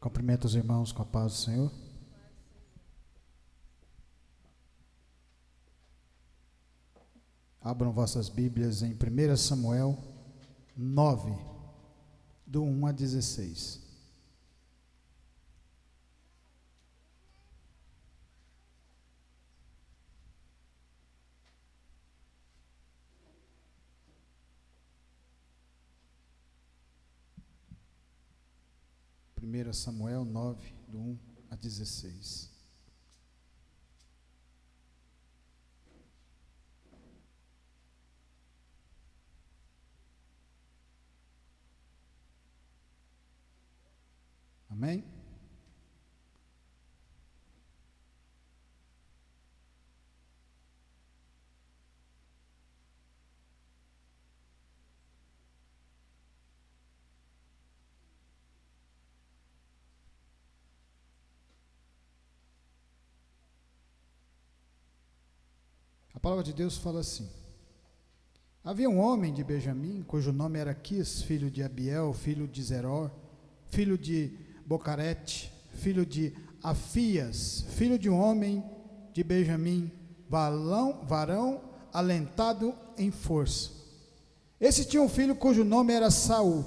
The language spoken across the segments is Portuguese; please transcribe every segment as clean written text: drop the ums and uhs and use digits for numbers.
Cumprimento os irmãos com a paz do Senhor. Abram vossas Bíblias em 1 Samuel 9, do 1 a 16. Primeira Samuel 9, do 1 a 16. Amém? A palavra de Deus fala assim: havia um homem de Benjamim, cujo nome era Quis, filho de Abiel, filho de Zeror, filho de Bocarete, filho de Afias, filho de um homem de Benjamim, varão alentado em força. Esse tinha um filho cujo nome era Saul,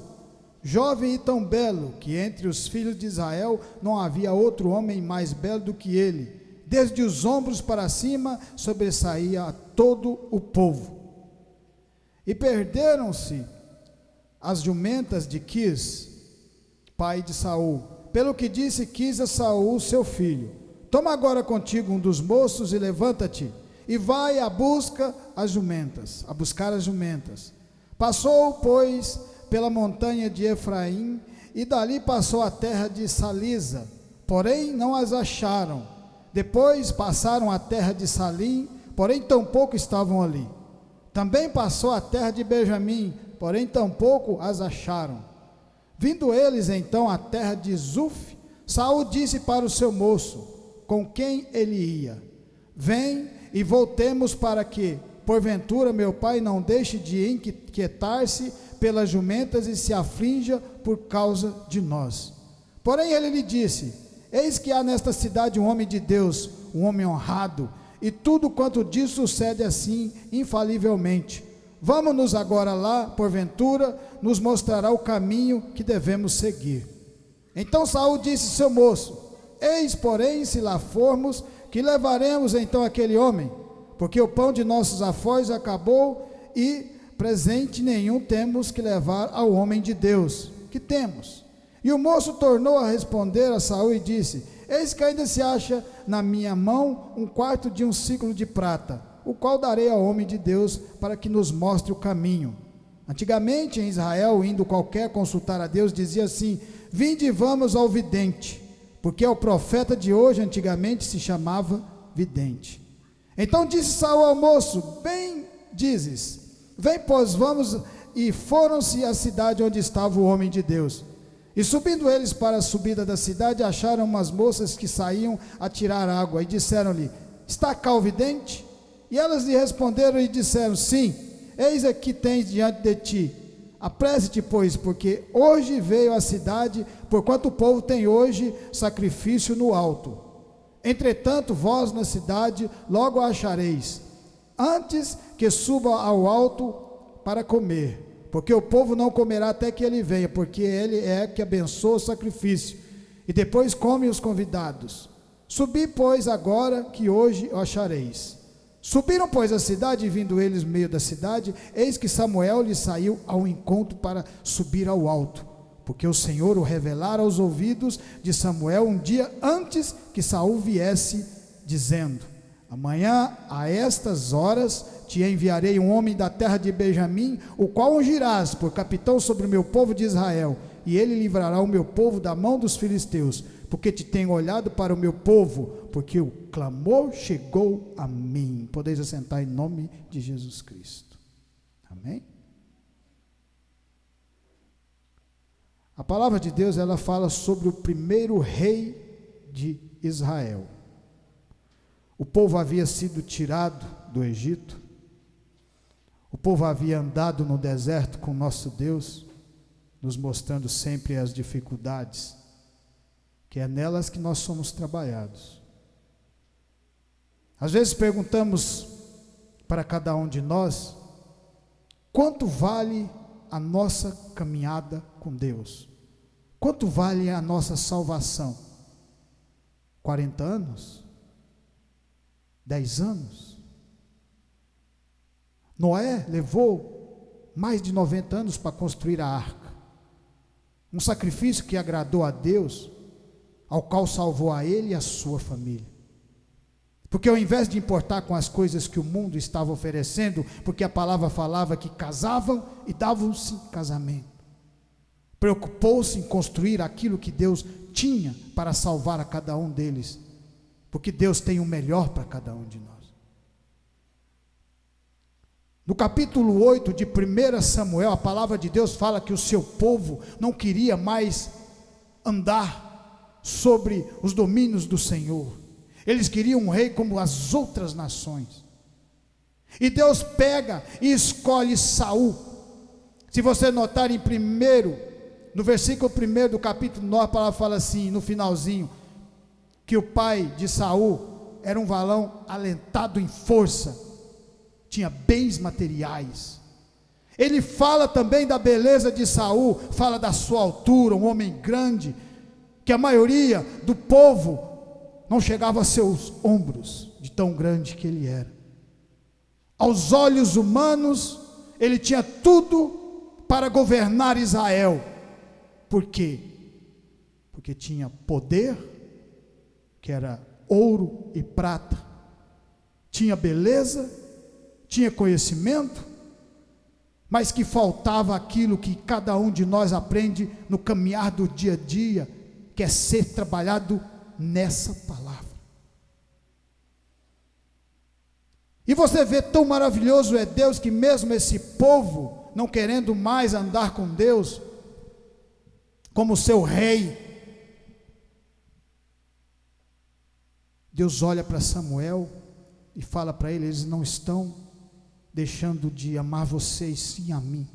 jovem e tão belo, que entre os filhos de Israel não havia outro homem mais belo do que ele. Desde os ombros para cima sobressaía a todo o povo. E perderam-se as jumentas de Quis, pai de Saul, pelo que disse Quis a Saul, seu filho: toma agora contigo um dos moços e levanta-te, e vai a buscar as jumentas. Passou, pois, pela montanha de Efraim, e dali passou a terra de Salisa, porém não as acharam. Depois passaram a terra de Salim, porém tampouco estavam ali. Também passou a terra de Benjamim, porém tampouco as acharam. Vindo eles então à terra de Zuf, Saul disse para o seu moço, com quem ele ia: vem e voltemos, para que, porventura, meu pai não deixe de inquietar-se pelas jumentas e se aflinja por causa de nós. Porém ele lhe disse: eis que há nesta cidade um homem de Deus, um homem honrado, e tudo quanto diz sucede assim infalivelmente. Vamos-nos agora lá, porventura nos mostrará o caminho que devemos seguir. Então Saul disse ao seu moço: eis, porém, se lá formos, que levaremos então aquele homem? Porque o pão de nossos afós acabou, e presente nenhum temos que levar ao homem de Deus. Que temos? E o moço tornou a responder a Saul e disse: eis que ainda se acha na minha mão um quarto de um siclo de prata, o qual darei ao homem de Deus para que nos mostre o caminho. Antigamente em Israel, indo qualquer consultar a Deus, dizia assim: vinde e vamos ao vidente, porque o profeta de hoje antigamente se chamava vidente. Então disse Saul ao moço: bem dizes, vem, pois vamos. E foram-se à cidade onde estava o homem de Deus. E subindo eles para a subida da cidade, acharam umas moças que saíam a tirar água, e disseram-lhe: está cá o vidente? E elas lhe responderam e disseram: sim, eis aqui tens diante de ti. Apresse-te, pois, porque hoje veio à cidade, porquanto o povo tem hoje sacrifício no alto. Entretanto, vós na cidade logo a achareis, antes que suba ao alto para comer. Porque o povo não comerá até que ele venha, porque ele é que abençoa o sacrifício, e depois come os convidados. Subi, pois, agora, que hoje o achareis. Subiram, pois, à cidade, e vindo eles no meio da cidade, eis que Samuel lhe saiu ao encontro para subir ao alto, porque o Senhor o revelara aos ouvidos de Samuel um dia antes que Saul viesse, dizendo: amanhã, a estas horas, te enviarei um homem da terra de Benjamim, o qual ungirás por capitão sobre o meu povo de Israel, e ele livrará o meu povo da mão dos filisteus, porque te tenho olhado para o meu povo, porque o clamor chegou a mim. Podeis assentar em nome de Jesus Cristo. Amém? A palavra de Deus, ela fala sobre o primeiro rei de Israel. O povo havia sido tirado do Egito. O povo havia andado no deserto com nosso Deus, nos mostrando sempre as dificuldades. que é nelas que nós somos trabalhados. Às vezes perguntamos para cada um de nós, quanto vale a nossa caminhada com Deus? Quanto vale a nossa salvação? 40 anos? 10 anos? Noé levou mais de 90 anos para construir a arca. Um sacrifício que agradou a Deus, ao qual salvou a ele e a sua família. Porque ao invés de importar com as coisas que o mundo estava oferecendo, porque a palavra falava que casavam e davam-se em casamento, preocupou-se em construir aquilo que Deus tinha para salvar a cada um deles, porque Deus tem o melhor para cada um de nós. No capítulo 8 de 1 Samuel, a palavra de Deus fala que o seu povo não queria mais andar sobre os domínios do Senhor. Eles queriam um rei como as outras nações. E Deus pega e escolhe Saul. Se você notar no versículo 1 do capítulo 9, a palavra fala assim, no finalzinho, que o pai de Saul era um varão alentado em força, tinha bens materiais. Ele fala também da beleza de Saul, fala da sua altura, um homem grande, que a maioria do povo não chegava a seus ombros, de tão grande que ele era. Aos olhos humanos, ele tinha tudo para governar Israel. Por quê? Porque tinha poder, que era ouro e prata, tinha beleza, tinha conhecimento, mas que faltava aquilo que cada um de nós aprende no caminhar do dia a dia, que é ser trabalhado nessa palavra. E você vê tão maravilhoso é Deus, que mesmo esse povo não querendo mais andar com Deus como seu rei, Deus olha para Samuel e fala para ele: eles não estão deixando de amar vocês, sim a mim.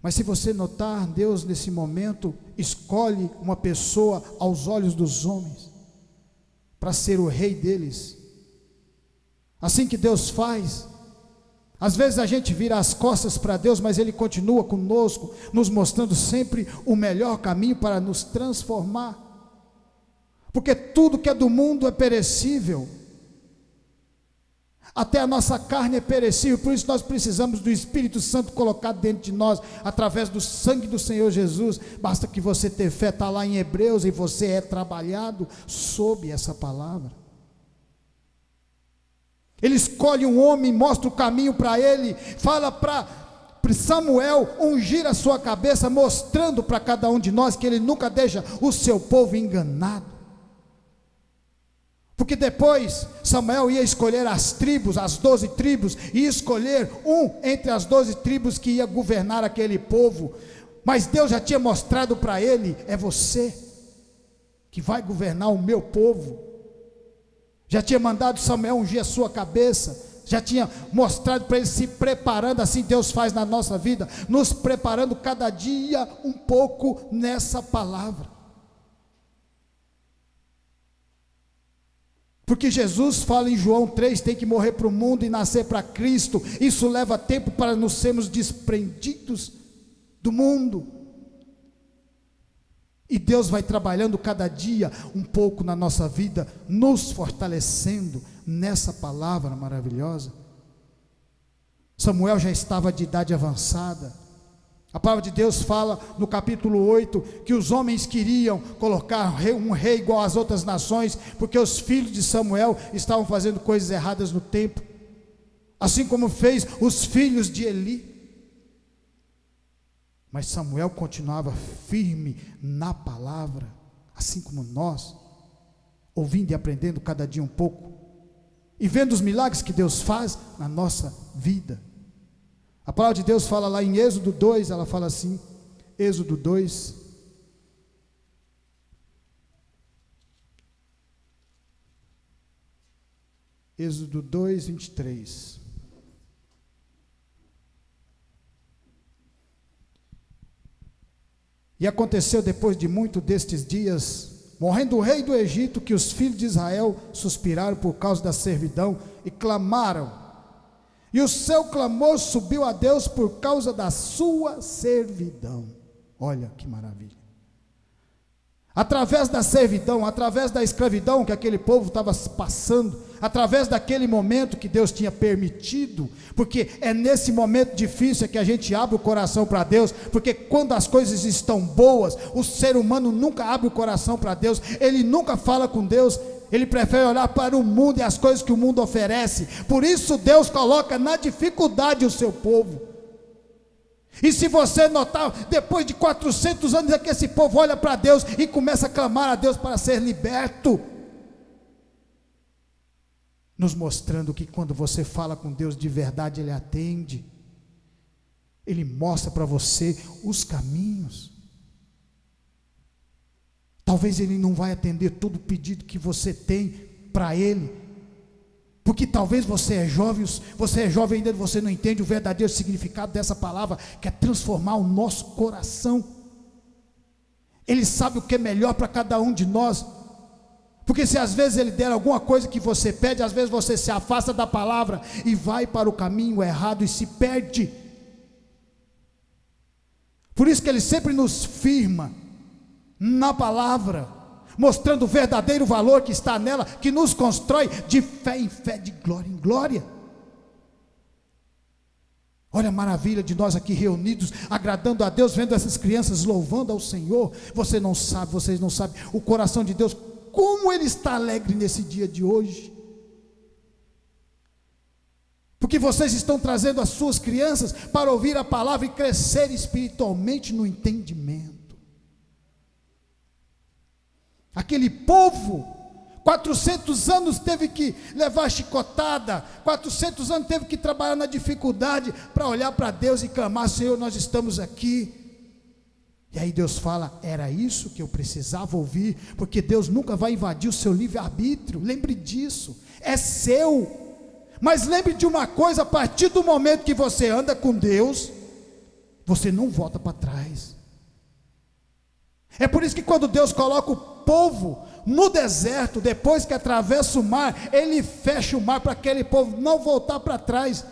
Mas se você notar, Deus nesse momento escolhe uma pessoa aos olhos dos homens para ser o rei deles. Assim que Deus faz. Às vezes a gente vira as costas para Deus, mas Ele continua conosco, nos mostrando sempre o melhor caminho para nos transformar. Porque tudo que é do mundo é perecível. Até a nossa carne é perecível, por isso nós precisamos do Espírito Santo colocado dentro de nós, através do sangue do Senhor Jesus. Basta que você tenha fé, está lá em Hebreus, e você é trabalhado sob essa palavra. Ele escolhe um homem, mostra o caminho para ele, fala para Samuel ungir a sua cabeça, mostrando para cada um de nós que ele nunca deixa o seu povo enganado. Porque depois Samuel ia escolher as tribos, as 12 tribos, e escolher um entre as 12 tribos que ia governar aquele povo. Mas Deus já tinha mostrado para ele: é você que vai governar o meu povo. Já tinha mandado Samuel ungir a sua cabeça, já tinha mostrado para ele se preparando. Assim Deus faz na nossa vida, nos preparando cada dia um pouco nessa palavra. Porque Jesus fala em João 3, tem que morrer para o mundo e nascer para Cristo. Isso leva tempo para nos sermos desprendidos do mundo. E Deus vai trabalhando cada dia um pouco na nossa vida, nos fortalecendo nessa palavra maravilhosa. Samuel já estava de idade avançada. A palavra de Deus fala no capítulo 8 que os homens queriam colocar um rei igual às outras nações, porque os filhos de Samuel estavam fazendo coisas erradas no templo, assim como fez os filhos de Eli. Mas Samuel continuava firme na palavra, assim como nós, ouvindo e aprendendo cada dia um pouco, e vendo os milagres que Deus faz na nossa vida. A palavra de Deus fala lá em Êxodo 2, ela fala assim, Êxodo 2, Êxodo 2, 23. E aconteceu depois de muito destes dias, morrendo o rei do Egito, que os filhos de Israel suspiraram por causa da servidão e clamaram. E o seu clamor subiu a Deus por causa da sua servidão. Olha que maravilha. Através da servidão, através da escravidão que aquele povo estava passando, através daquele momento que Deus tinha permitido, porque é nesse momento difícil que a gente abre o coração para Deus, porque quando as coisas estão boas, o ser humano nunca abre o coração para Deus, ele nunca fala com Deus, ele prefere olhar para o mundo e as coisas que o mundo oferece. Por isso Deus coloca na dificuldade o seu povo. E se você notar, depois de 400 anos é que esse povo olha para Deus e começa a clamar a Deus para ser liberto, nos mostrando que quando você fala com Deus de verdade, Ele atende, Ele mostra para você os caminhos. Talvez Ele não vai atender todo o pedido que você tem para Ele, porque talvez você é jovem ainda, você não entende o verdadeiro significado dessa palavra, que é transformar o nosso coração. Ele sabe o que é melhor para cada um de nós, porque se às vezes Ele der alguma coisa que você pede, às vezes você se afasta da palavra e vai para o caminho errado e se perde. Por isso que Ele sempre nos firma na palavra, mostrando o verdadeiro valor que está nela, que nos constrói de fé em fé, de glória em glória. Olha a maravilha de nós aqui reunidos, agradando a Deus, vendo essas crianças louvando ao Senhor. Vocês não sabem o coração de Deus, como Ele está alegre nesse dia de hoje, porque vocês estão trazendo as suas crianças para ouvir a palavra e crescer espiritualmente no entendimento. Aquele povo, 400 anos teve que levar chicotada, 400 anos teve que trabalhar na dificuldade, para olhar para Deus e clamar: Senhor, nós estamos aqui. E aí Deus fala: era isso que eu precisava ouvir, porque Deus nunca vai invadir o seu livre-arbítrio, lembre disso, é seu. Mas lembre de uma coisa: a partir do momento que você anda com Deus, você não volta para trás. É por isso que quando Deus coloca o povo no deserto, depois que atravessa o mar, Ele fecha o mar para aquele povo não voltar para trás.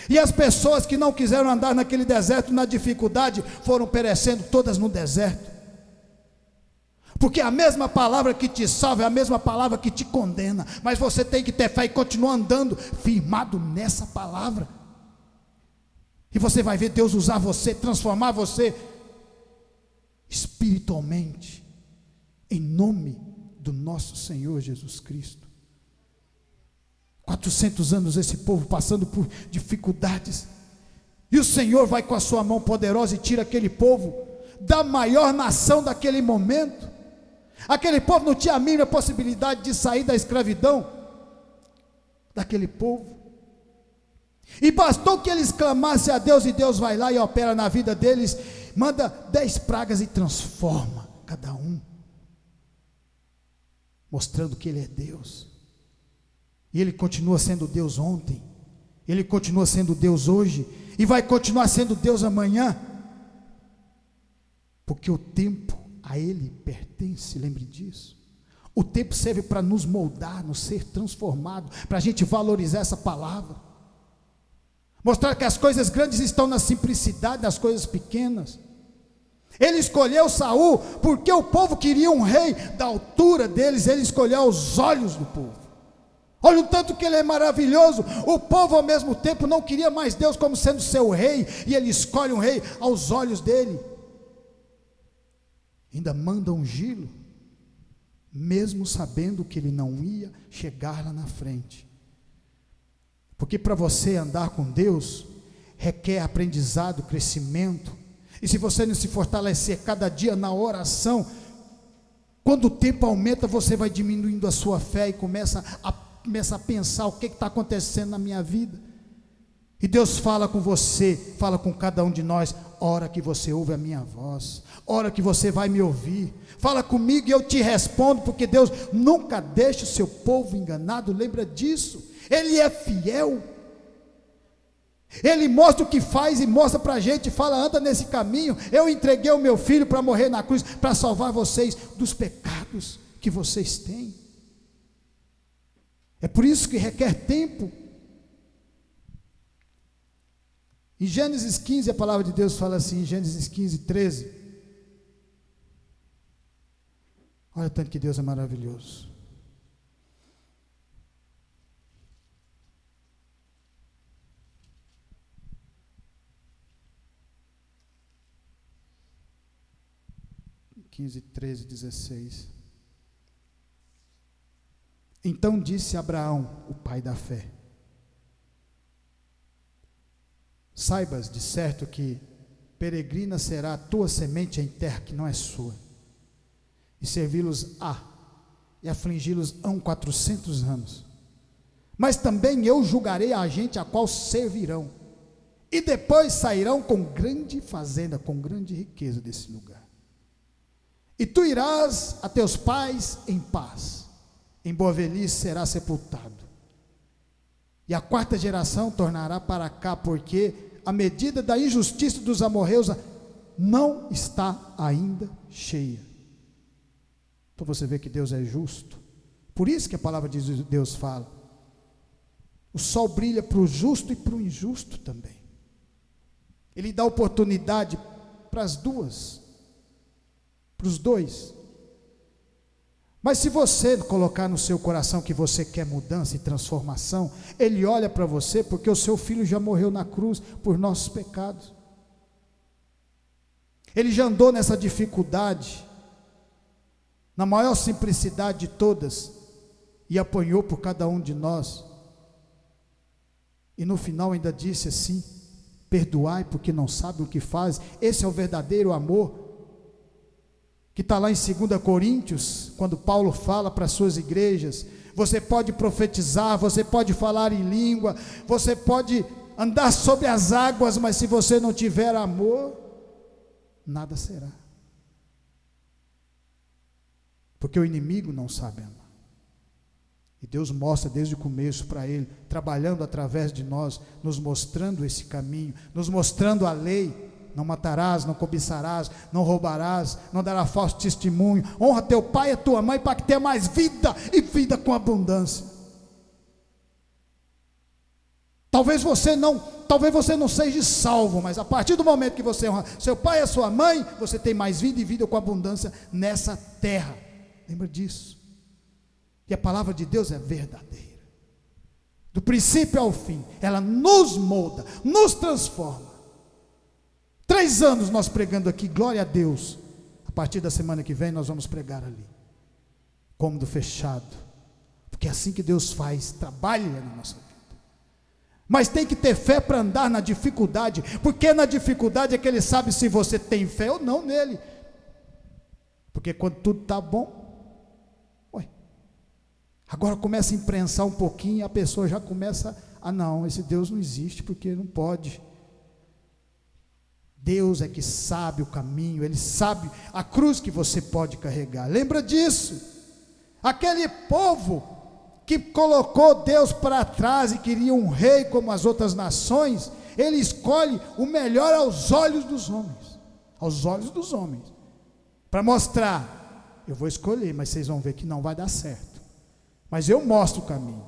E as pessoas que não quiseram andar naquele deserto, na dificuldade, foram perecendo todas no deserto. Porque a mesma palavra que te salva é a mesma palavra que te condena, mas você tem que ter fé e continuar andando firmado nessa palavra, e você vai ver Deus usar você, transformar você espiritualmente, em nome do nosso Senhor Jesus Cristo. 400 anos esse povo passando por dificuldades, e o Senhor vai com a sua mão poderosa e tira aquele povo da maior nação daquele momento. Aquele povo não tinha a mínima possibilidade de sair da escravidão daquele povo, e bastou que eles clamassem a Deus, e Deus vai lá e opera na vida deles, manda 10 pragas e transforma cada um, mostrando que Ele é Deus. E Ele continua sendo Deus ontem, Ele continua sendo Deus hoje, e vai continuar sendo Deus amanhã, porque o tempo a Ele pertence, lembre disso. O tempo serve para nos moldar, nos ser transformado, para a gente valorizar essa palavra, mostrar que as coisas grandes estão na simplicidade das coisas pequenas. Ele escolheu Saul porque o povo queria um rei da altura deles. Ele escolheu os olhos do povo. Olha o tanto que ele é maravilhoso. O povo ao mesmo tempo não queria mais Deus como sendo seu rei, e ele escolhe um rei aos olhos dele, ainda manda ungí-lo, mesmo sabendo que ele não ia chegar lá na frente. Porque para você andar com Deus requer aprendizado, crescimento. E se você não se fortalecer cada dia na oração, quando o tempo aumenta, você vai diminuindo a sua fé e começa a pensar: o que está acontecendo na minha vida? E Deus fala com você, fala com cada um de nós: hora que você ouve a minha voz, hora que você vai me ouvir, fala comigo e eu te respondo, porque Deus nunca deixa o seu povo enganado, lembra disso. Ele é fiel. Ele mostra o que faz e mostra para a gente, fala, anda nesse caminho. Eu entreguei o meu filho para morrer na cruz, para salvar vocês dos pecados que vocês têm. É por isso que requer tempo. Em Gênesis 15, a palavra de Deus fala assim, em Gênesis 15, 13. Olha o tanto que Deus é maravilhoso. (15, 13, 16). Então disse Abraão, o pai da fé: saibas de certo que peregrina será a tua semente em terra que não é sua, e servi-los e afligi-los 400 anos. Mas também eu julgarei a gente a qual servirão, e depois sairão com grande fazenda, com grande riqueza desse lugar. E tu irás a teus pais em paz, em boa velhice serás sepultado. E a quarta geração tornará para cá, porque a medida da injustiça dos amorreus não está ainda cheia. Então você vê que Deus é justo. Por isso que a palavra de Deus fala: o sol brilha para o justo e para o injusto também. Ele dá oportunidade para as duas, para os dois. Mas se você colocar no seu coração que você quer mudança e transformação, Ele olha para você, porque o seu filho já morreu na cruz por nossos pecados. Ele já andou nessa dificuldade, na maior simplicidade de todas, e apanhou por cada um de nós. E no final ainda disse assim: perdoai porque não sabe o que faz. Esse é o verdadeiro amor, que está lá em 2 Coríntios, quando Paulo fala para as suas igrejas: você pode profetizar, você pode falar em língua, você pode andar sobre as águas, mas se você não tiver amor, nada será. Porque o inimigo não sabe amar. E Deus mostra desde o começo para ele, trabalhando através de nós, nos mostrando esse caminho, nos mostrando a lei: não matarás, não cobiçarás, não roubarás, não darás falso testemunho, honra teu pai e tua mãe, para que tenha mais vida, e vida com abundância. Talvez você não seja salvo, mas a partir do momento que você honra seu pai e a sua mãe, você tem mais vida e vida com abundância nessa terra. Lembra disso? E a palavra de Deus é verdadeira, do princípio ao fim. Ela nos molda, nos transforma. 3 anos nós pregando aqui, glória a Deus. A partir da semana que vem nós vamos pregar ali, cômodo fechado, porque é assim que Deus faz, trabalha na nossa vida. Mas tem que ter fé para andar na dificuldade, porque na dificuldade é que Ele sabe se você tem fé ou não nele. Porque quando tudo está bom, agora começa a imprensar um pouquinho, e a pessoa já começa: não, esse Deus não existe, porque não pode. Deus é que sabe o caminho, Ele sabe a cruz que você pode carregar. Lembra disso? Aquele povo que colocou Deus para trás e queria um rei como as outras nações, Ele escolhe o melhor aos olhos dos homens, para mostrar: eu vou escolher, mas vocês vão ver que não vai dar certo, mas eu mostro o caminho.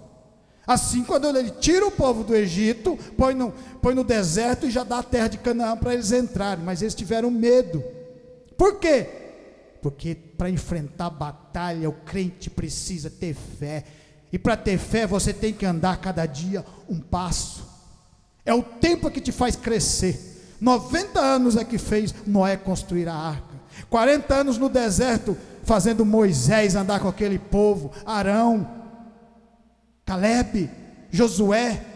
Assim, quando Ele tira o povo do Egito, põe no deserto e já dá a terra de Canaã para eles entrarem, mas eles tiveram medo. Por quê? Porque para enfrentar a batalha, o crente precisa ter fé, e para ter fé você tem que andar cada dia um passo. É o tempo que te faz crescer. 90 anos é que fez Noé construir a arca, 40 anos no deserto fazendo Moisés andar com aquele povo, Arão, Caleb, Josué,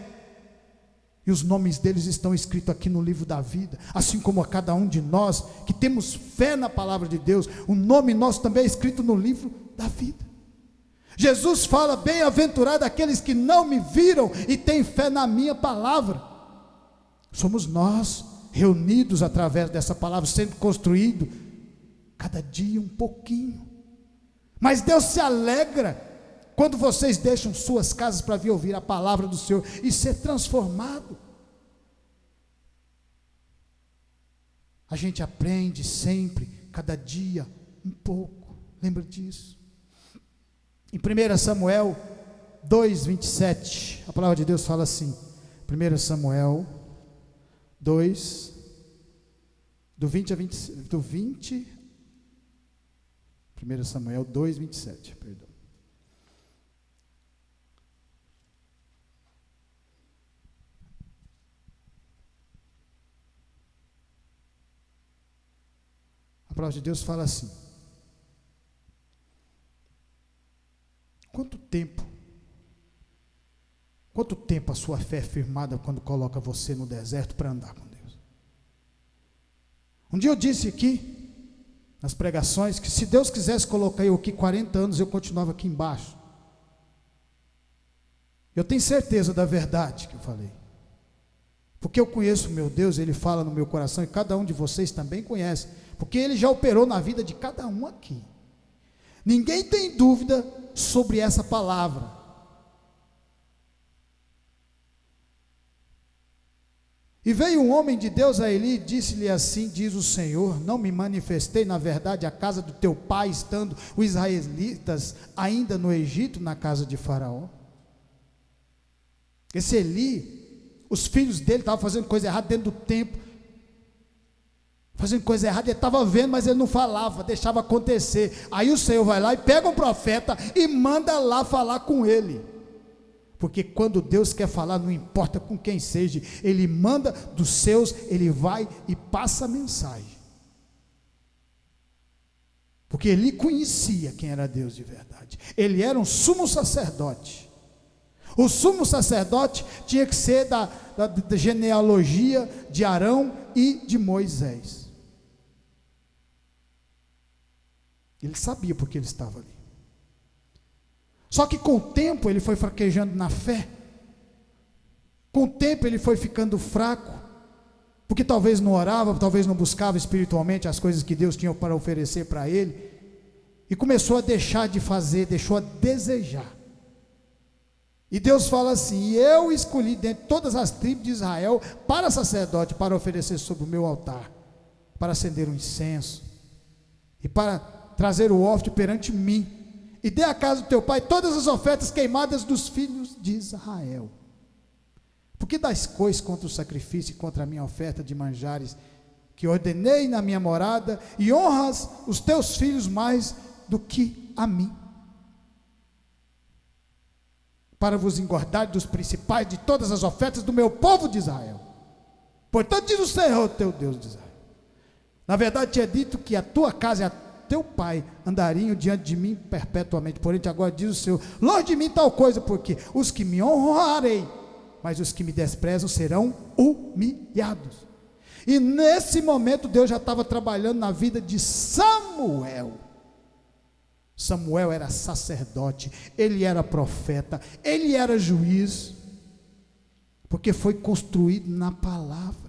e os nomes deles estão escritos aqui no livro da vida, assim como a cada um de nós que temos fé na palavra de Deus, o nome nosso também é escrito no livro da vida. Jesus fala: bem-aventurado aqueles que não me viram e têm fé na minha palavra. Somos nós, reunidos através dessa palavra, sendo construído cada dia um pouquinho, mas Deus se alegra quando vocês deixam suas casas para vir ouvir a palavra do Senhor e ser transformado. A gente aprende sempre, cada dia, um pouco. Lembra disso? Em 1 Samuel 2:27, a palavra de Deus fala assim, 1 Samuel 2, do 20 a 20, 1 Samuel 2:27, perdão. A palavra de Deus fala assim: Quanto tempo a sua fé é firmada quando coloca você no deserto para andar com Deus? Um dia eu disse aqui, nas pregações, que se Deus quisesse colocar eu aqui 40 anos, eu continuava aqui embaixo. Eu tenho certeza da verdade que eu falei, porque eu conheço o meu Deus, Ele fala no meu coração, e cada um de vocês também conhece, porque Ele já operou na vida de cada um aqui. Ninguém tem dúvida sobre essa palavra. E veio um homem de Deus a Eli e disse-lhe assim, diz o Senhor, não me manifestei na verdade a casa do teu pai, estando os israelitas ainda no Egito, na casa de Faraó? Esse Eli, os filhos dele estavam fazendo coisa errada dentro do templo, fazendo coisa errada, ele estava vendo, mas ele não falava, deixava acontecer. Aí o Senhor vai lá e pega um profeta e manda lá falar com ele, porque quando Deus quer falar, não importa com quem seja, Ele manda dos seus, Ele vai e passa a mensagem, porque Ele conhecia quem era Deus de verdade. Ele era um sumo sacerdote. O sumo sacerdote tinha que ser da genealogia de Arão e de Moisés. Ele sabia porque ele estava ali. Só que com o tempo ele foi fraquejando na fé. Com o tempo ele foi ficando fraco, porque talvez não orava, talvez não buscava espiritualmente as coisas que Deus tinha para oferecer para ele, e começou a deixar de fazer, deixou a desejar. E Deus fala assim: eu escolhi dentre todas as tribos de Israel para sacerdote, para oferecer sobre o meu altar, para acender um incenso, e para trazer o ófito perante mim, e dê à casa do teu pai todas as ofertas queimadas dos filhos de Israel. Por que dás cois contra o sacrifício e contra a minha oferta de manjares, que ordenei na minha morada, e honras os teus filhos mais do que a mim? Para vos engordar dos principais de todas as ofertas do meu povo de Israel. Portanto, diz o Senhor teu Deus de Israel: na verdade tinha dito que a tua casa e a teu pai andariam diante de mim perpetuamente, porém agora diz o Senhor: longe de mim tal coisa, porque os que me honrarei, mas os que me desprezam serão humilhados. E nesse momento Deus já estava trabalhando na vida de Samuel. Samuel era sacerdote, ele era profeta, ele era juiz, porque foi construído na palavra.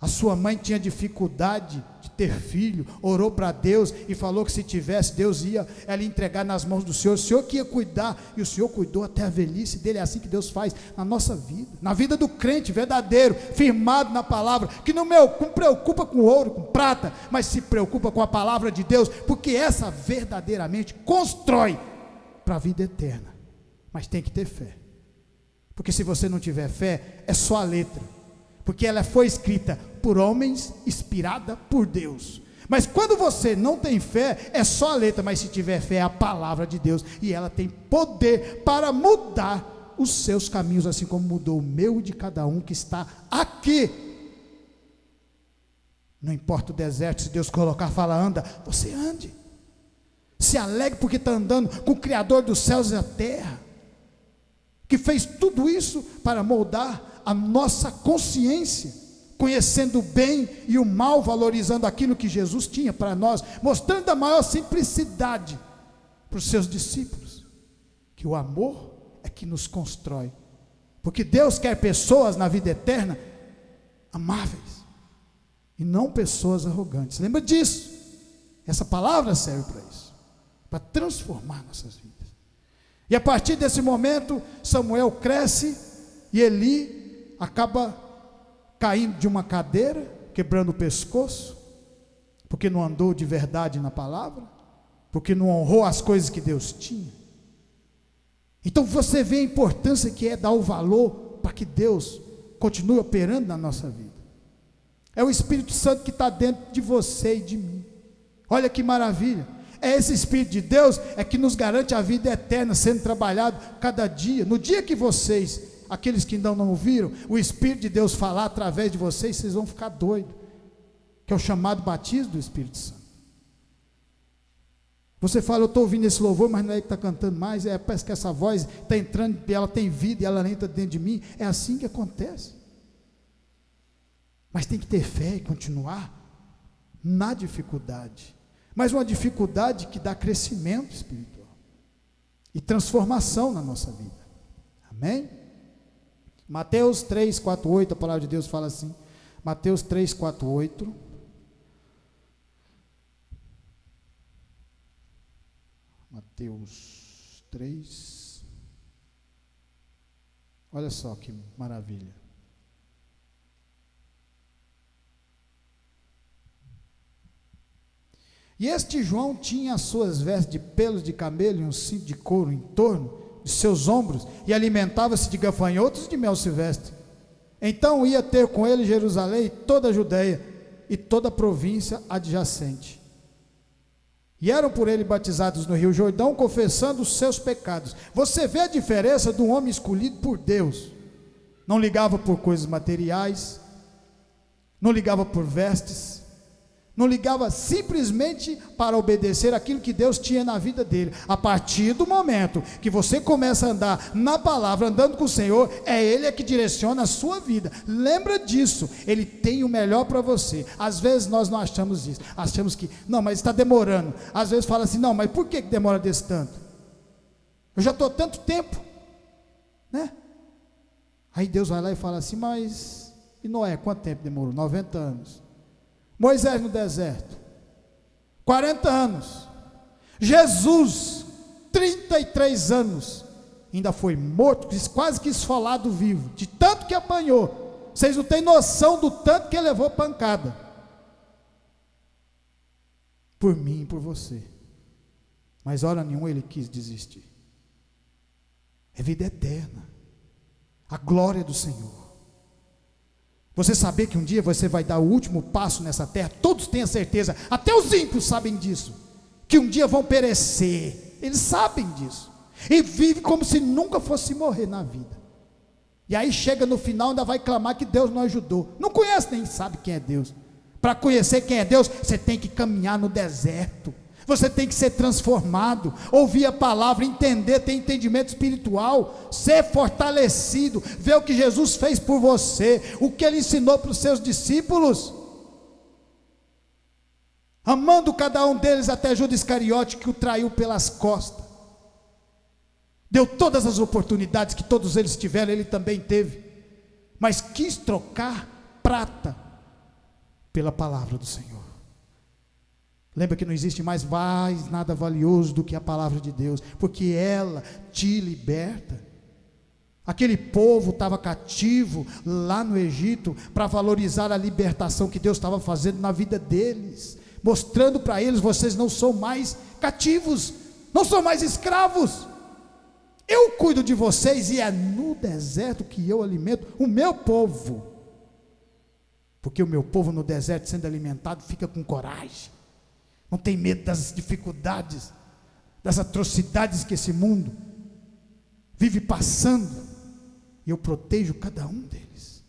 A sua mãe tinha dificuldade de ter filho, orou para Deus e falou que se tivesse, Deus ia ela entregar nas mãos do Senhor, o Senhor que ia cuidar, e o Senhor cuidou até a velhice dele. É assim que Deus faz na nossa vida, na vida do crente verdadeiro, firmado na palavra, que não preocupa com ouro, com prata, mas se preocupa com a palavra de Deus, porque essa verdadeiramente constrói para a vida eterna. Mas tem que ter fé, porque se você não tiver fé, é só a letra, porque ela foi escrita por homens, inspirada por Deus. Mas quando você não tem fé, é só a letra. Mas se tiver fé, é a palavra de Deus, e ela tem poder para mudar os seus caminhos, assim como mudou o meu e de cada um que está aqui. Não importa o deserto, se Deus colocar, fala, anda, você ande. Se alegre porque está andando com o Criador dos céus e da terra, que fez tudo isso para moldar a nossa consciência, conhecendo o bem e o mal, valorizando aquilo que Jesus tinha para nós, mostrando a maior simplicidade para os seus discípulos, que o amor é que nos constrói, porque Deus quer pessoas na vida eterna amáveis, e não pessoas arrogantes. Lembra disso? Essa palavra serve para isso, para transformar nossas vidas. E a partir desse momento, Samuel cresce, e Eli acaba caindo de uma cadeira, quebrando o pescoço, porque não andou de verdade na palavra, porque não honrou as coisas que Deus tinha. Então você vê a importância que é dar o valor para que Deus continue operando na nossa vida. É o Espírito Santo que está dentro de você e de mim. Olha que maravilha. É esse Espírito de Deus é que nos garante a vida eterna, sendo trabalhado cada dia. No dia que vocês, aqueles que ainda não ouviram, o Espírito de Deus falar através de vocês, vocês vão ficar doidos, que é o chamado batismo do Espírito Santo. Você fala, eu estou ouvindo esse louvor, mas não é ele que está cantando mais, parece que essa voz está entrando, ela tem vida e ela entra dentro de mim. É assim que acontece. Mas tem que ter fé e continuar na dificuldade, mas uma dificuldade que dá crescimento espiritual e transformação na nossa vida. Amém? Mateus 3, 4, 8, a palavra de Deus fala assim, Mateus 3, 4, 8, Mateus 3, olha só que maravilha. E este João tinha as suas vestes de pelos de camelo e um cinto de couro em torno de seus ombros, e alimentava-se de gafanhotos e de mel silvestre. Então ia ter com ele Jerusalém e toda a Judeia e toda a província adjacente. E eram por ele batizados no rio Jordão, confessando os seus pecados. Você vê a diferença do homem escolhido por Deus. Não ligava por coisas materiais, não ligava por vestes, não ligava simplesmente para obedecer aquilo que Deus tinha na vida dele. A partir do momento que você começa a andar na palavra, andando com o Senhor, é Ele que direciona a sua vida. Lembra disso, Ele tem o melhor para você. Às vezes nós não achamos isso, achamos que, não, mas está demorando. Às vezes fala assim, não, mas por que demora desse tanto? Eu já estou há tanto tempo, né? Aí Deus vai lá e fala assim, mas, e Noé, quanto tempo demorou? 90 anos. Moisés no deserto, 40 anos, Jesus, 33 anos, ainda foi morto, quase que esfolado vivo, de tanto que apanhou. Vocês não têm noção do tanto que ele levou pancada, por mim e por você, mas hora nenhuma ele quis desistir. É vida eterna, a glória do Senhor. Você saber que um dia você vai dar o último passo nessa terra, todos têm a certeza, até os ímpios sabem disso, que um dia vão perecer, eles sabem disso, e vivem como se nunca fosse morrer na vida, e aí chega no final, ainda vai clamar que Deus não ajudou, não conhece nem sabe quem é Deus. Para conhecer quem é Deus, você tem que caminhar no deserto, você tem que ser transformado, ouvir a palavra, entender, ter entendimento espiritual, ser fortalecido, ver o que Jesus fez por você, o que Ele ensinou para os seus discípulos, amando cada um deles até Judas Iscariote, que o traiu pelas costas, deu todas as oportunidades que todos eles tiveram, ele também teve, mas quis trocar prata pela palavra do Senhor. Lembra que não existe mais nada valioso do que a palavra de Deus, porque ela te liberta. Aquele povo estava cativo lá no Egito, para valorizar a libertação que Deus estava fazendo na vida deles, mostrando para eles, vocês não são mais cativos, não são mais escravos, eu cuido de vocês, e é no deserto que eu alimento o meu povo, porque o meu povo no deserto sendo alimentado fica com coragem, não tem medo das dificuldades, das atrocidades que esse mundo vive passando, e eu protejo cada um deles.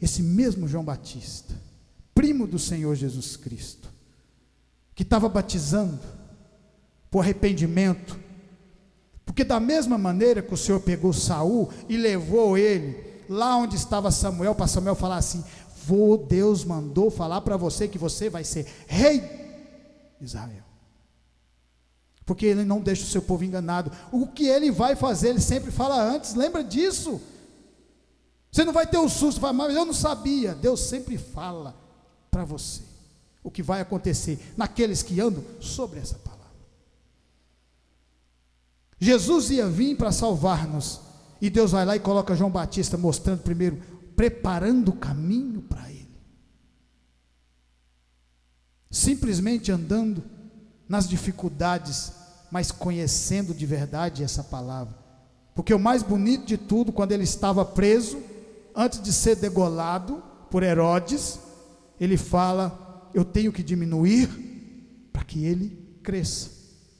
Esse mesmo João Batista, primo do Senhor Jesus Cristo, que estava batizando por arrependimento, porque da mesma maneira que o Senhor pegou Saul e levou ele lá onde estava Samuel, para Samuel falar assim, Deus mandou falar para você que você vai ser rei de Israel, porque Ele não deixa o seu povo enganado. O que Ele vai fazer, Ele sempre fala antes, lembra disso? Você não vai ter o susto, mas eu não sabia. Deus sempre fala para você o que vai acontecer naqueles que andam sobre essa palavra. Jesus ia vir para salvar-nos, e Deus vai lá e coloca João Batista mostrando primeiro preparando o caminho para Ele. Simplesmente andando nas dificuldades, mas conhecendo de verdade essa palavra. Porque o mais bonito de tudo, quando ele estava preso, antes de ser degolado por Herodes, ele fala: eu tenho que diminuir para que ele cresça.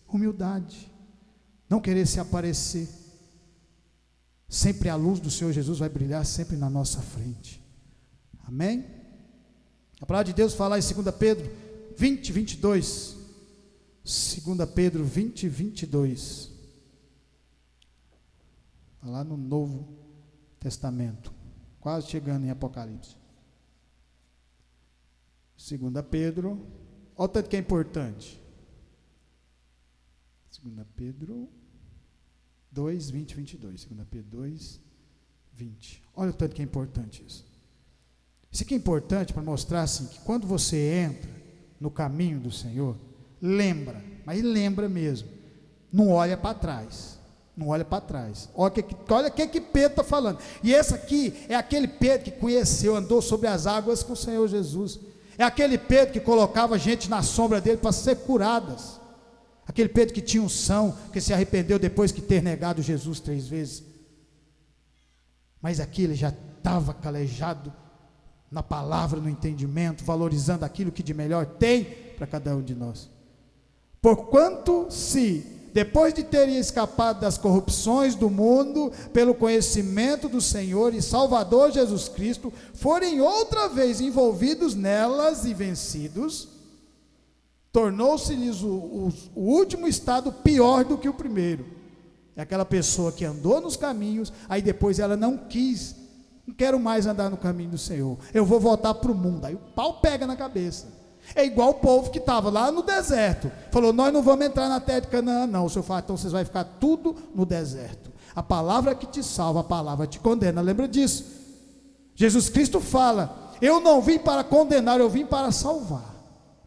Humildade, não querer se aparecer. Sempre a luz do Senhor Jesus vai brilhar sempre na nossa frente. Amém? A palavra de Deus fala em 2 Pedro 20, 22. 2 Pedro 20, 22. Está lá no Novo Testamento, quase chegando em Apocalipse. 2 Pedro, olha o tanto que é importante. 2 Pedro 2, 20, 22. 2 Pedro 2, 20. Olha o tanto que é importante isso. Isso aqui é importante para mostrar assim, que quando você entra no caminho do Senhor, lembra, mas lembra mesmo, não olha para trás, não olha para trás, olha o que Pedro está falando. E esse aqui é aquele Pedro que conheceu, andou sobre as águas com o Senhor Jesus, é aquele Pedro que colocava gente na sombra dele para ser curadas, aquele Pedro que tinha unção, que se arrependeu depois de ter negado Jesus 3 vezes, mas aqui ele já estava calejado na palavra, no entendimento, valorizando aquilo que de melhor tem para cada um de nós. Porquanto se, depois de terem escapado das corrupções do mundo, pelo conhecimento do Senhor e Salvador Jesus Cristo, forem outra vez envolvidos nelas e vencidos, tornou-se-lhes o último estado pior do que o primeiro. É aquela pessoa que andou nos caminhos, aí depois ela não quero mais andar no caminho do Senhor, eu vou voltar para o mundo, aí o pau pega na cabeça. É igual o povo que estava lá no deserto, falou: nós não vamos entrar na terra de Canaã não. O Senhor fala: então vocês vão ficar tudo no deserto. A palavra que te salva, a palavra te condena, lembra disso? Jesus Cristo fala: eu não vim para condenar, eu vim para salvar.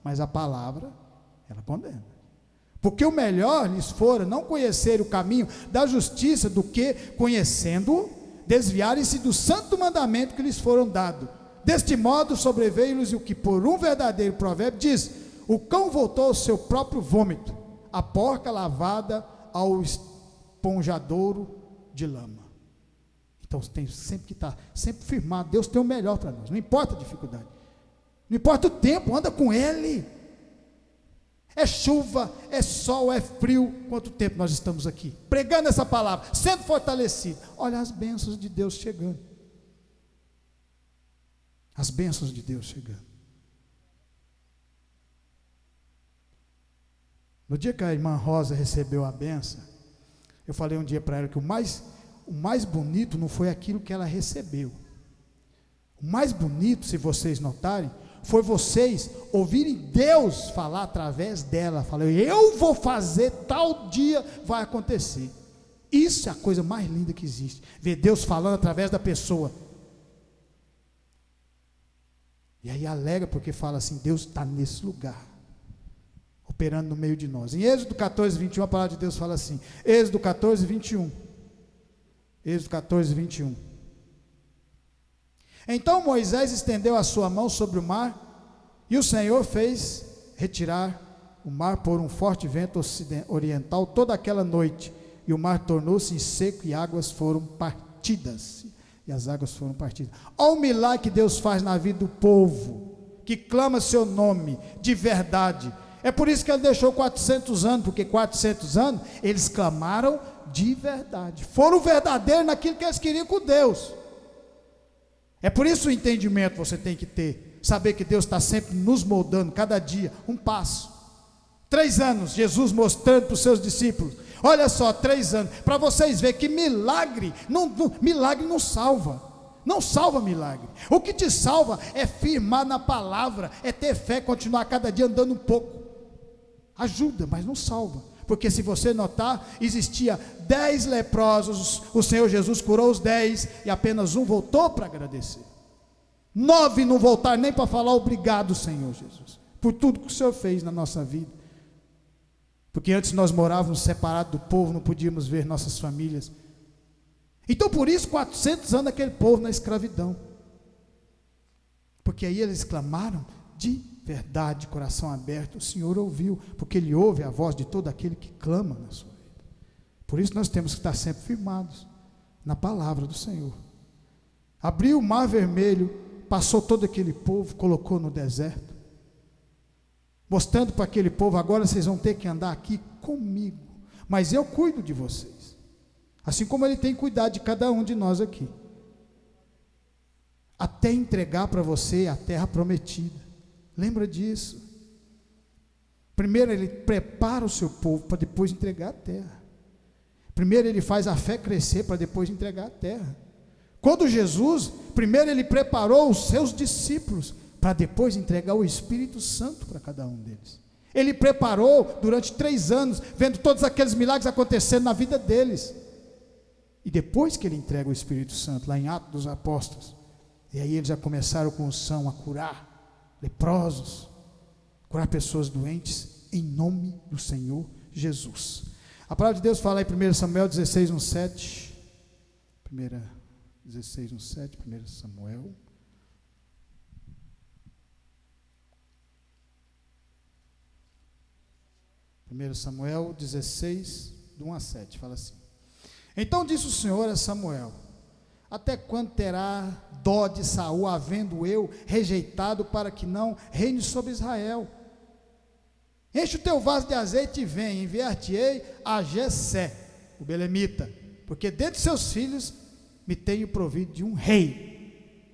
Mas a palavra, ela condena, porque o melhor lhes fora não conhecer o caminho da justiça, do que, conhecendo-o, desviarem-se do santo mandamento que lhes foram dado. Deste modo sobreveio-lhes o que por um verdadeiro provérbio diz: o cão voltou ao seu próprio vômito, a porca lavada ao esponjadouro de lama. Então tem sempre que estar sempre firmado. Deus tem o melhor para nós, não importa a dificuldade, não importa o tempo, anda com Ele. É chuva, é sol, é frio, quanto tempo nós estamos aqui pregando essa palavra, sendo fortalecido. Olha as bênçãos de Deus chegando, as bênçãos de Deus chegando. No dia que a irmã Rosa recebeu a bênção, eu falei um dia para ela que o mais bonito não foi aquilo que ela recebeu. O mais bonito, se vocês notarem, foi vocês ouvirem Deus falar através dela. Falei: eu vou fazer, tal dia vai acontecer. Isso é a coisa mais linda que existe, ver Deus falando através da pessoa. E aí alegra, porque fala assim: Deus está nesse lugar, operando no meio de nós. Em Êxodo 14, 21, a palavra de Deus fala assim, Êxodo 14, 21. Êxodo 14, 21. Então Moisés estendeu a sua mão sobre o mar, e o Senhor fez retirar o mar por um forte vento oriental toda aquela noite, e o mar tornou-se seco e águas foram partidas. E as águas foram partidas. Olha o milagre que Deus faz na vida do povo que clama seu nome de verdade. É por isso que ele deixou 400 anos, porque 400 anos eles clamaram de verdade, foram verdadeiros naquilo que eles queriam com Deus. É por isso o entendimento você tem que ter, saber que Deus está sempre nos moldando, cada dia, um passo. 3 anos, Jesus mostrando para os seus discípulos, olha só, 3 anos, para vocês verem que milagre não salva, não salva milagre. O que te salva é firmar na palavra, é ter fé, continuar cada dia andando um pouco, ajuda, mas não salva. Porque se você notar, existia 10 leprosos, o Senhor Jesus curou os 10, e apenas um voltou para agradecer. 9 não voltaram nem para falar obrigado, Senhor Jesus, por tudo que o Senhor fez na nossa vida. Porque antes nós morávamos separados do povo, não podíamos ver nossas famílias. Então por isso 400 anos aquele povo na escravidão. porque aí eles clamaram de verdade, coração aberto. O Senhor ouviu, porque Ele ouve a voz de todo aquele que clama na sua vida. Por isso nós temos que estar sempre firmados na palavra do Senhor. Abriu o mar vermelho, passou todo aquele povo, colocou no deserto, mostrando para aquele povo: agora vocês vão ter que andar aqui comigo, mas eu cuido de vocês, assim como Ele tem cuidado de cada um de nós aqui, até entregar para você a terra prometida. Lembra disso? Primeiro Ele prepara o seu povo para depois entregar a terra. Primeiro Ele faz a fé crescer para depois entregar a terra. Quando Jesus, primeiro Ele preparou os seus discípulos para depois entregar o Espírito Santo para cada um deles. Ele preparou durante 3 anos, vendo todos aqueles milagres acontecendo na vida deles. E depois que Ele entrega o Espírito Santo, lá em Atos dos Apóstolos, e aí eles já começaram com unção a curar leprosos, curar pessoas doentes, em nome do Senhor Jesus. A palavra de Deus fala em 1 Samuel 16, 7. 16, 7, 1 Samuel. Samuel 16, do 1 a 7, fala assim: Então disse o Senhor a Samuel: Até quando terá dó de Saul, havendo eu rejeitado, para que não reine sobre Israel? Enche o teu vaso de azeite e vem, enviar-te-ei a Jessé, o belemita, porque dentre seus filhos me tenho provido de um rei.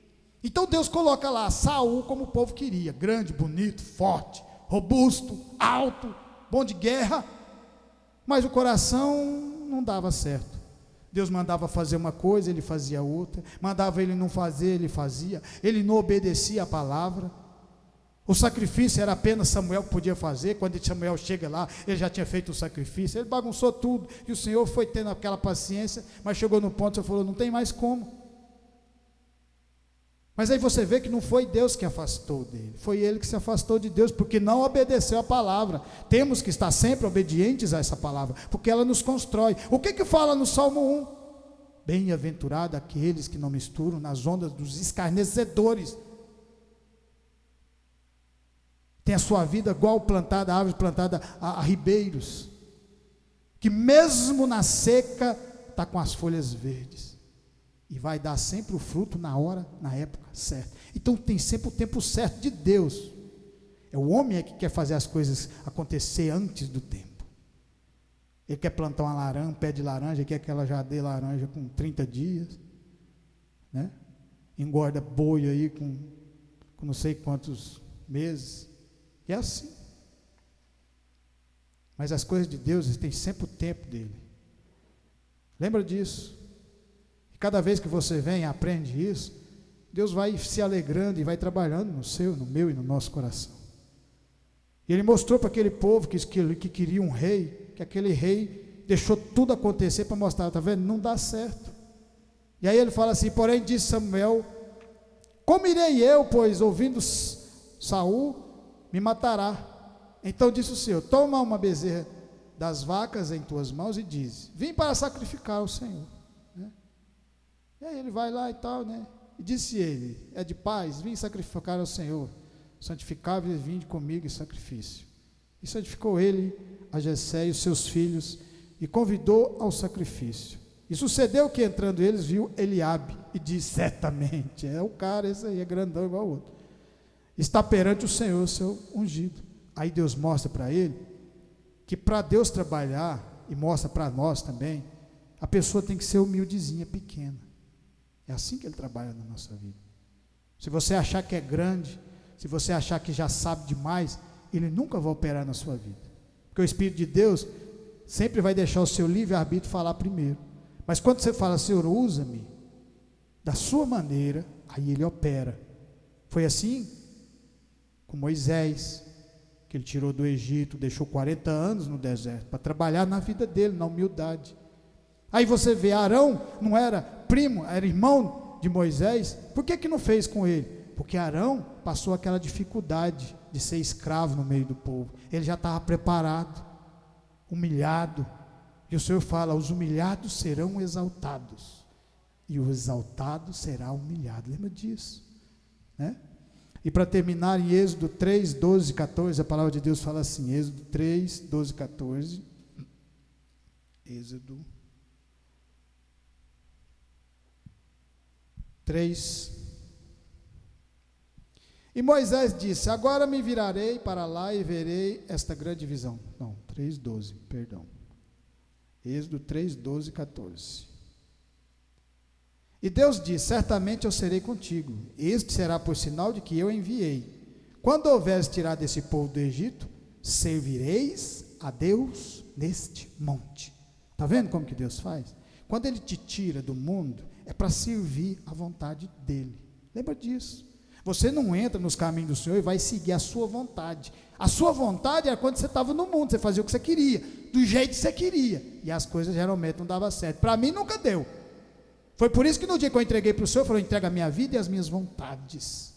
Então Deus coloca lá Saul como o povo queria: grande, bonito, forte, robusto, alto, bom de guerra, mas o coração não dava certo. Deus mandava fazer uma coisa, ele fazia outra, mandava ele não fazer, ele fazia, ele não obedecia a palavra. O sacrifício era apenas Samuel que podia fazer. Quando Samuel chega lá, ele já tinha feito o sacrifício, ele bagunçou tudo, e o Senhor foi tendo aquela paciência, mas chegou no ponto, o Senhor falou: não tem mais como. Mas aí você vê que não foi Deus que afastou dele, foi ele que se afastou de Deus, porque não obedeceu a palavra. Temos que estar sempre obedientes a essa palavra, porque ela nos constrói. O que fala no Salmo 1? Bem-aventurado aqueles que não misturam nas ondas dos escarnecedores. Tem a sua vida igual plantada, árvore plantada a ribeiros, que mesmo na seca está com as folhas verdes, e vai dar sempre o fruto na hora, na época certa. Então tem sempre o tempo certo de Deus. É o homem que quer fazer as coisas acontecer antes do tempo. Ele quer plantar uma laranja, um pé de laranja, quer que ela já dê laranja com 30 dias, né? Engorda boi aí com não sei quantos meses. E é assim. Mas as coisas de Deus têm sempre o tempo dele. Lembra disso? E cada vez que você vem e aprende isso, Deus vai se alegrando e vai trabalhando no seu, no meu e no nosso coração. E Ele mostrou para aquele povo que queria um rei, que aquele rei deixou tudo acontecer para mostrar: está vendo? Não dá certo. E aí ele fala assim: porém disse Samuel: como irei eu, pois ouvindo Saul me matará? Então disse o Senhor: toma uma bezerra das vacas em tuas mãos e diz: vim para sacrificar ao Senhor, né? E aí ele vai lá e tal, né? E disse ele: é de paz, vim sacrificar ao Senhor, santificável e vinde comigo em sacrifício. E santificou ele a Jessé e os seus filhos, e convidou ao sacrifício. E sucedeu que, entrando eles, viu Eliabe, e disse: certamente, é o cara, esse aí é grandão igual o outro, está perante o Senhor, seu ungido. Aí Deus mostra para ele, que para Deus trabalhar, e mostra para nós também, a pessoa tem que ser humildezinha, pequena. É assim que Ele trabalha na nossa vida. Se você achar que é grande, se você achar que já sabe demais, Ele nunca vai operar na sua vida, porque o Espírito de Deus sempre vai deixar o seu livre-arbítrio falar primeiro. Mas quando você fala: Senhor, usa-me da sua maneira, aí Ele opera. Foi assim com Moisés, que ele tirou do Egito, deixou 40 anos no deserto, para trabalhar na vida dele, na humildade. Aí você vê, Arão não era primo, era irmão de Moisés, por que não fez com ele? Porque Arão passou aquela dificuldade de ser escravo no meio do povo, ele já estava preparado, humilhado, e o Senhor fala: os humilhados serão exaltados, e o exaltado será humilhado. Lembra disso, né? E para terminar, em Êxodo 3, 12, 14, a palavra de Deus fala assim, Êxodo 3, 12, 14. Êxodo 3. E Moisés disse, agora me virarei para lá e verei esta grande visão. Não, 3, 12, perdão. Êxodo 3, 12, 14. E Deus disse, certamente eu serei contigo. Este será por sinal de que eu enviei. Quando houveres tirado esse povo do Egito, servireis a Deus neste monte. Está vendo como que Deus faz? Quando Ele te tira do mundo, é para servir a vontade dEle. Lembra disso. Você não entra nos caminhos do Senhor e vai seguir a sua vontade. A sua vontade era quando você estava no mundo, você fazia o que você queria, do jeito que você queria. E as coisas geralmente não davam certo. Para mim nunca deu. Foi por isso que no dia que eu entreguei para o Senhor, eu falei, entrega a minha vida e as minhas vontades.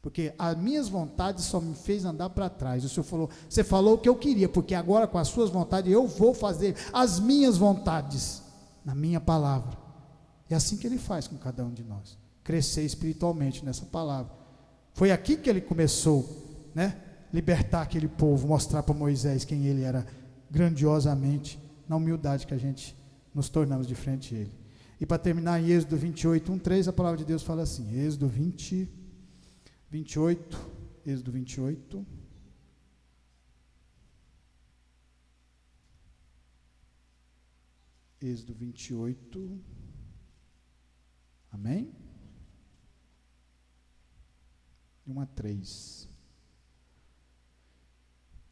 Porque as minhas vontades só me fez andar para trás. O Senhor falou, você falou o que eu queria, porque agora com as suas vontades eu vou fazer as minhas vontades, na minha palavra. É assim que Ele faz com cada um de nós. Crescer espiritualmente nessa palavra. Foi aqui que Ele começou, né? Libertar aquele povo, mostrar para Moisés quem Ele era grandiosamente, na humildade que a gente nos tornamos de frente a Ele. E para terminar, em Êxodo 28, 1, 3, a palavra de Deus fala assim, Êxodo 28, Êxodo 28, Êxodo 28, amém? 1 a 3.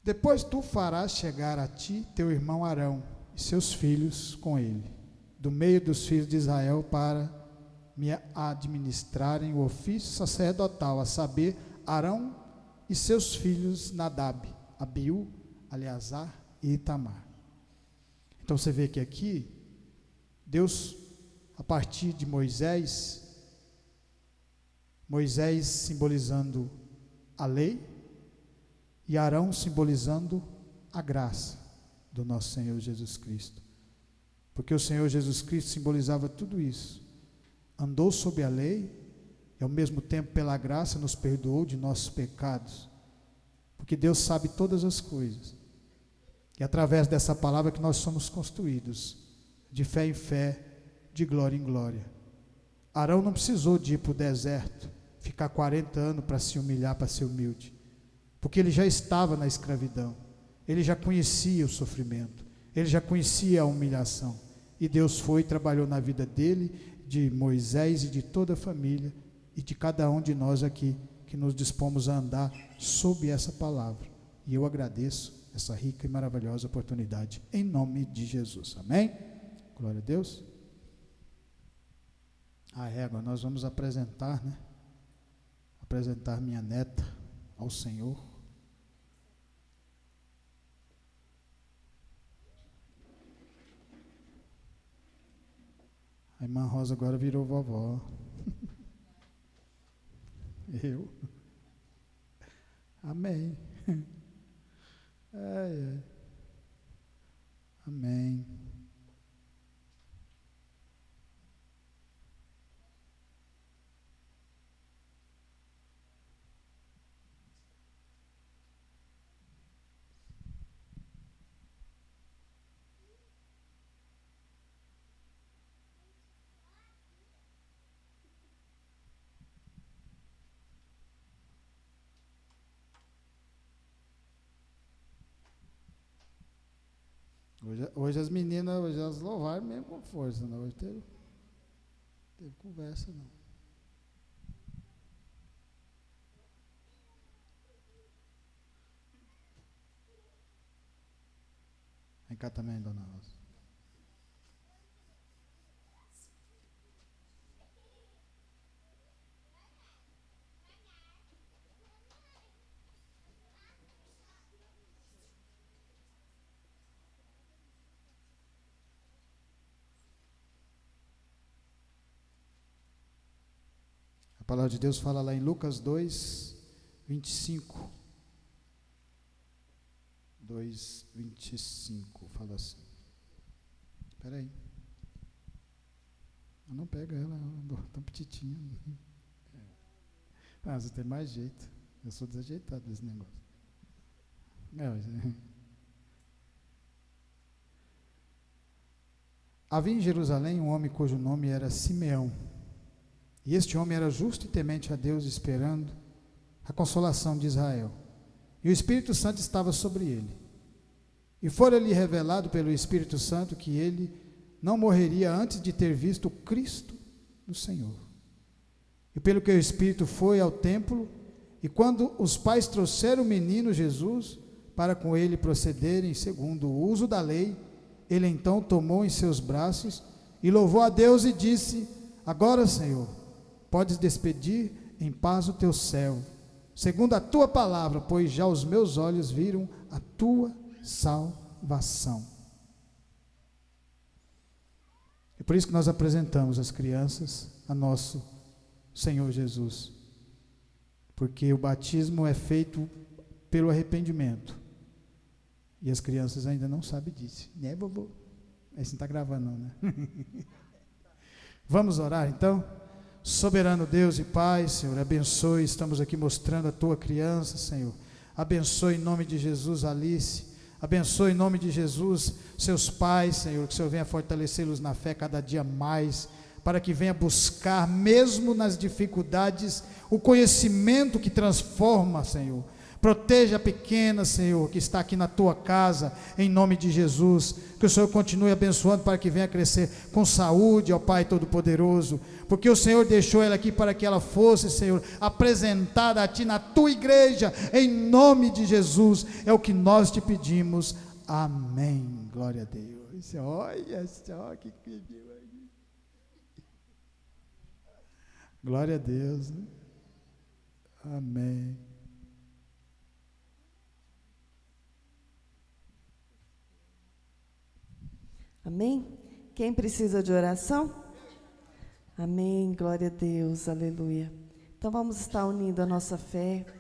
Depois tu farás chegar a ti teu irmão Arão e seus filhos com ele, do meio dos filhos de Israel, para me administrarem o ofício sacerdotal, a saber, Arão e seus filhos Nadab, Abiú, Eleazar e Itamar. Então você vê que aqui, Deus, a partir de Moisés simbolizando a lei, e Arão simbolizando a graça do nosso Senhor Jesus Cristo. Porque o Senhor Jesus Cristo simbolizava tudo isso. Andou sob a lei, e ao mesmo tempo pela graça nos perdoou de nossos pecados. Porque Deus sabe todas as coisas. E através dessa palavra que nós somos construídos, de fé em fé, de glória em glória. Arão não precisou de ir para o deserto, ficar 40 anos para se humilhar, para ser humilde. Porque ele já estava na escravidão. Ele já conhecia o sofrimento. Ele já conhecia a humilhação. E Deus foi e trabalhou na vida dele, de Moisés e de toda a família, e de cada um de nós aqui, que nos dispomos a andar sob essa palavra. E eu agradeço essa rica e maravilhosa oportunidade, em nome de Jesus. Amém? Glória a Deus. Agora nós vamos apresentar, né? Apresentar minha neta ao Senhor. A irmã Rosa agora virou vovó. Eu. Amém. Amém. Hoje as meninas, hoje elas louvaram mesmo com força, não. Hoje teve conversa, não. Vem cá também, dona Rosa. A palavra de Deus fala lá em Lucas 2, 25. 2, 25, fala assim. Espera aí. Não pega ela tão petitinha. Ah, você tem mais jeito. Eu sou desajeitado desse negócio. Havia em Jerusalém um homem cujo nome era Simeão. E este homem era justo e temente a Deus, esperando a consolação de Israel. E o Espírito Santo estava sobre ele. E fora-lhe revelado pelo Espírito Santo que ele não morreria antes de ter visto o Cristo do Senhor. E pelo que o Espírito foi ao templo, e quando os pais trouxeram o menino Jesus para com ele procederem segundo o uso da lei, ele então tomou em seus braços e louvou a Deus e disse: agora, Senhor, podes despedir em paz o teu servo, segundo a tua palavra, pois já os meus olhos viram a tua salvação. É por isso que nós apresentamos as crianças a nosso Senhor Jesus, porque o batismo é feito pelo arrependimento, e as crianças ainda não sabem disso, né, vovô? Aí você não está gravando não, né? Vamos orar então? Soberano Deus e Pai, Senhor, abençoe, estamos aqui mostrando a tua criança, Senhor, abençoe em nome de Jesus Alice, abençoe em nome de Jesus seus pais, Senhor, que o Senhor venha fortalecê-los na fé cada dia mais, para que venha buscar, mesmo nas dificuldades, o conhecimento que transforma, Senhor. Proteja a pequena, Senhor, que está aqui na tua casa, em nome de Jesus, que o Senhor continue abençoando para que venha crescer com saúde, ó Pai Todo-Poderoso, porque o Senhor deixou ela aqui para que ela fosse, Senhor, apresentada a Ti na Tua igreja, em nome de Jesus, é o que nós te pedimos, amém, glória a Deus. Olha só que pediu aí, glória a Deus, né? Amém. Amém? Quem precisa de oração? Amém, glória a Deus, aleluia. Então vamos estar unindo a nossa fé.